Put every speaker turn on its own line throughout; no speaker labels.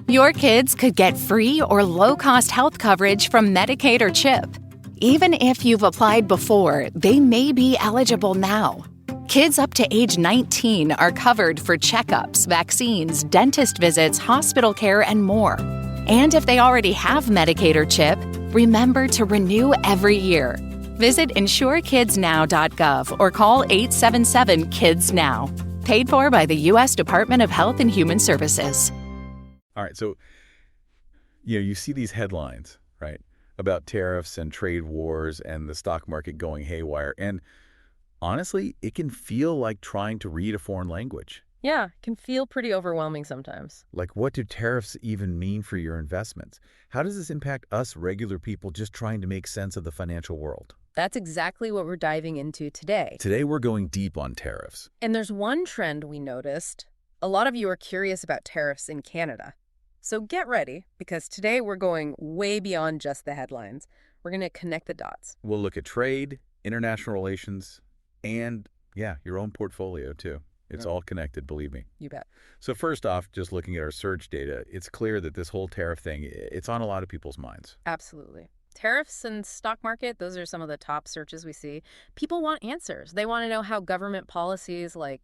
Your kids could get free or low-cost health coverage from Medicaid or CHIP. Even if you've applied before, they may be eligible now. Kids up to age 19 are covered for checkups, vaccines, dentist visits, hospital care, and more. And if they already have Medicaid or CHIP, remember to renew every year. Visit insurekidsnow.gov or call 877-KIDS-NOW. Paid for by the U.S. Department of Health and Human Services.
All right, so you see these headlines, right, about tariffs and trade wars and the stock market going haywire. And honestly, it can feel like trying to read a foreign language.
Yeah, it can feel pretty overwhelming sometimes.
Like, what do tariffs even mean for your investments? How does this impact us regular people just trying to make sense of the financial world?
That's exactly what we're diving into today.
Today, we're going deep on tariffs.
And there's one trend we noticed. A lot of you are curious about tariffs in Canada. So get ready, because today we're going way beyond just the headlines. We're going to connect the dots.
We'll look at trade, international relations, and, yeah, your own portfolio, too. It's all connected, believe me.
You bet.
So first off, just looking at our search data, it's clear that this whole tariff thing, it's on a lot of people's minds.
Absolutely. Tariffs and stock market, those are some of the top searches we see. People want answers. They want to know how government policies like,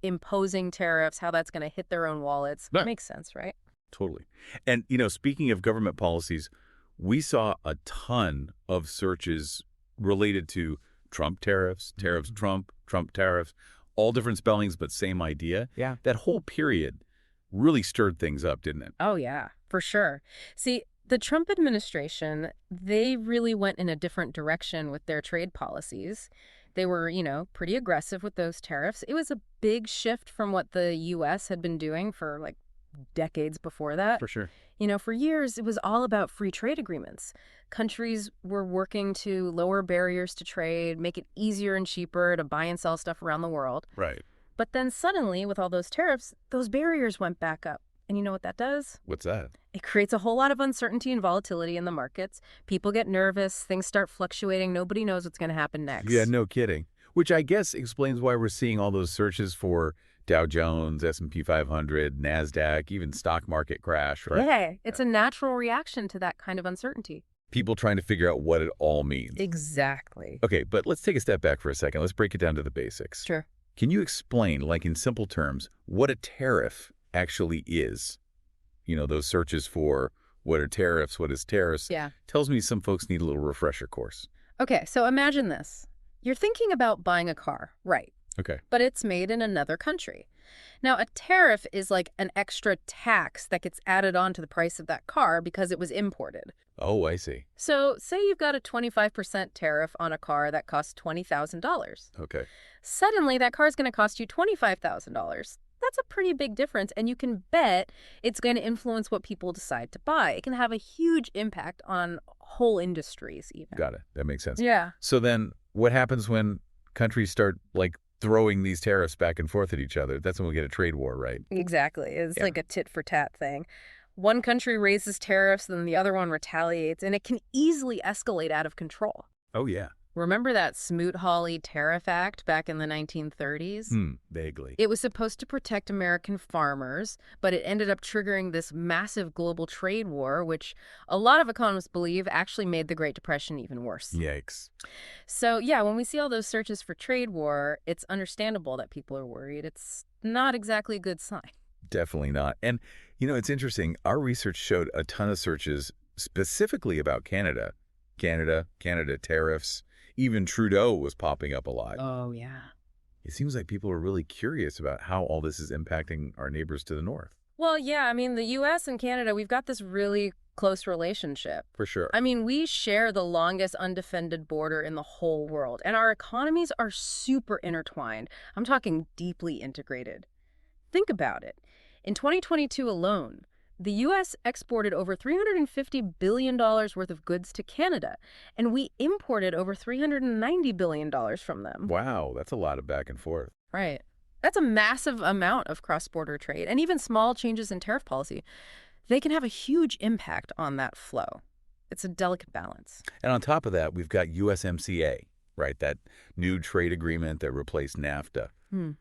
imposing tariffs, how that's going to hit their own wallets.
Right.
Makes sense, right?
Totally. And, speaking of government policies, we saw a ton of searches related to Trump tariffs, tariffs Trump, Trump tariffs, all different spellings, but same idea.
Yeah.
That whole period really stirred things up, didn't it?
Oh, yeah, for sure. See, the Trump administration, they really went in a different direction with their trade policies. They were, pretty aggressive with those tariffs. It was a big shift from what the U.S. had been doing for, decades before that.
For sure.
For years, it was all about free trade agreements. Countries were working to lower barriers to trade, make it easier and cheaper to buy and sell stuff around the world.
Right.
But then suddenly, with all those tariffs, those barriers went back up. And you know what that does?
What's that?
It creates a whole lot of uncertainty and volatility in the markets. People get nervous. Things start fluctuating. Nobody knows what's going to happen next.
Yeah, no kidding. Which I guess explains why we're seeing all those searches for Dow Jones, S&P 500, NASDAQ, even stock market crash, right?
Yeah, it's a natural reaction to that kind of uncertainty.
People trying to figure out what it all means.
Exactly.
Okay, but let's take a step back for a second. Let's break it down to the basics.
Sure.
Can you explain, in simple terms, what a tariff actually is? Those searches for what are tariffs, what is tariffs, tells me some folks need a little refresher course.
Okay, so imagine this. You're thinking about buying a car, right?
Okay.
But it's made in another country. Now, a tariff is like an extra tax that gets added on to the price of that car because it was imported.
Oh, I see.
So say you've got a 25% tariff on a car that costs $20,000.
Okay.
Suddenly, that car is going to cost you $25,000. That's a pretty big difference, and you can bet it's going to influence what people decide to buy. It can have a huge impact on whole industries even.
Got it. That makes sense.
Yeah.
So then what happens when countries start, throwing these tariffs back and forth at each other? That's when we get a trade war, right?
Exactly. It's like a tit-for-tat thing. One country raises tariffs, then the other one retaliates, and it can easily escalate out of control.
Oh, yeah.
Remember that Smoot-Hawley Tariff Act back in the 1930s?
Vaguely.
It was supposed to protect American farmers, but it ended up triggering this massive global trade war, which a lot of economists believe actually made the Great Depression even worse.
Yikes.
So, yeah, when we see all those searches for trade war, it's understandable that people are worried. It's not exactly a good sign.
Definitely not. And, it's interesting. Our research showed a ton of searches specifically about Canada. Canada tariffs. Even Trudeau was popping up a lot.
Oh, yeah.
It seems like people are really curious about how all this is impacting our neighbors to the north.
Well, yeah, the U.S. and Canada, we've got this really close relationship.
For sure.
We share the longest undefended border in the whole world, and our economies are super intertwined. I'm talking deeply integrated. Think about it. In 2022 alone, the U.S. exported over $350 billion worth of goods to Canada, and we imported over $390 billion from them.
Wow, that's a lot of back and forth.
Right. That's a massive amount of cross-border trade, and even small changes in tariff policy, they can have a huge impact on that flow. It's a delicate balance.
And on top of that, we've got USMCA, right? That new trade agreement that replaced NAFTA.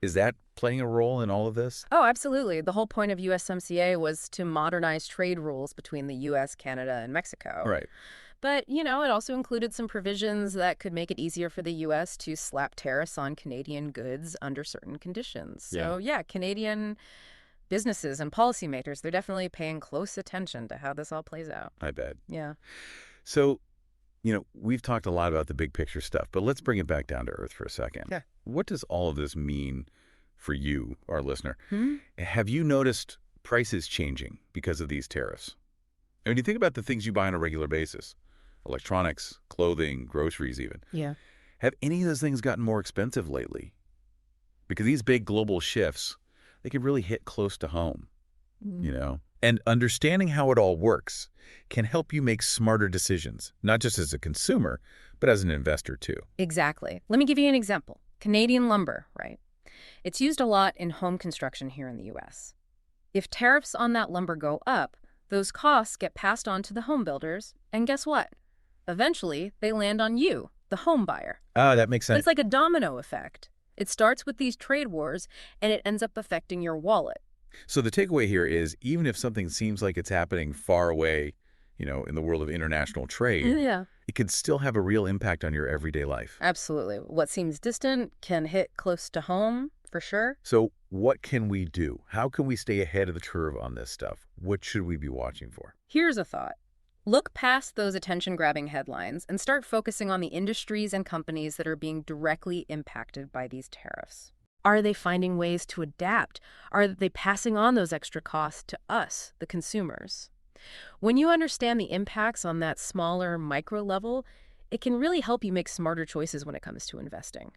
Is that playing a role in all of this?
Oh, absolutely. The whole point of USMCA was to modernize trade rules between the U.S., Canada, and Mexico.
Right.
But, it also included some provisions that could make it easier for the U.S. to slap tariffs on Canadian goods under certain conditions. So, Canadian businesses and policymakers, they're definitely paying close attention to how this all plays out.
I bet.
Yeah.
So, we've talked a lot about the big picture stuff, but let's bring it back down to earth for a second.
Yeah.
What does all of this mean for you, our listener?
Hmm?
Have you noticed prices changing because of these tariffs? And when you think about the things you buy on a regular basis, electronics, clothing, groceries even,
Yeah.
have any of those things gotten more expensive lately? Because these big global shifts, they can really hit close to home, And understanding how it all works can help you make smarter decisions, not just as a consumer, but as an investor too.
Exactly. Let me give you an example. Canadian lumber, right? It's used a lot in home construction here in the U.S. If tariffs on that lumber go up, those costs get passed on to the home builders, and guess what? Eventually, they land on you, the home buyer.
Ah, that makes sense.
It's like a domino effect. It starts with these trade wars, and it ends up affecting your wallet.
So the takeaway here is, even if something seems like it's happening far away, in the world of international trade, it can still have a real impact on your everyday life.
Absolutely. What seems distant can hit close to home, for sure.
So what can we do? How can we stay ahead of the curve on this stuff? What should we be watching for?
Here's a thought. Look past those attention-grabbing headlines and start focusing on the industries and companies that are being directly impacted by these tariffs. Are they finding ways to adapt? Are they passing on those extra costs to us, the consumers? When you understand the impacts on that smaller micro level, it can really help you make smarter choices when it comes to investing.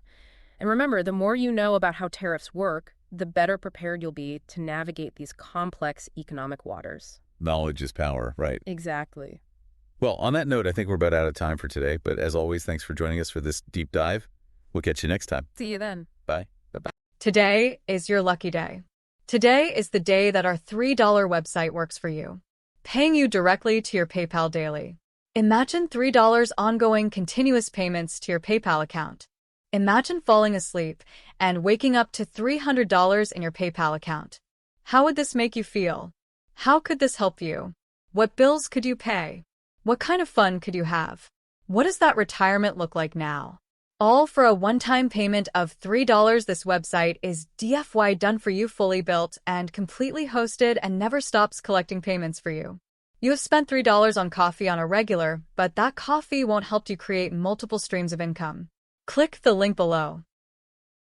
And remember, the more you know about how tariffs work, the better prepared you'll be to navigate these complex economic waters.
Knowledge is power, right?
Exactly.
Well, on that note, I think we're about out of time for today. But as always, thanks for joining us for this deep dive. We'll catch you next time.
See you then.
Bye. Bye-bye.
Today is your lucky day. Today is the day that our $3 website works for you, paying you directly to your PayPal daily. Imagine $3 ongoing continuous payments to your PayPal account. Imagine falling asleep and waking up to $300 in your PayPal account. How would this make you feel? How could this help you? What bills could you pay? What kind of fun could you have? What does that retirement look like now? All for a one-time payment of $3. This website is DFY done for you, fully built and completely hosted, and never stops collecting payments for you. You have spent $3 on coffee on a regular, but that coffee won't help you create multiple streams of income. Click the link below.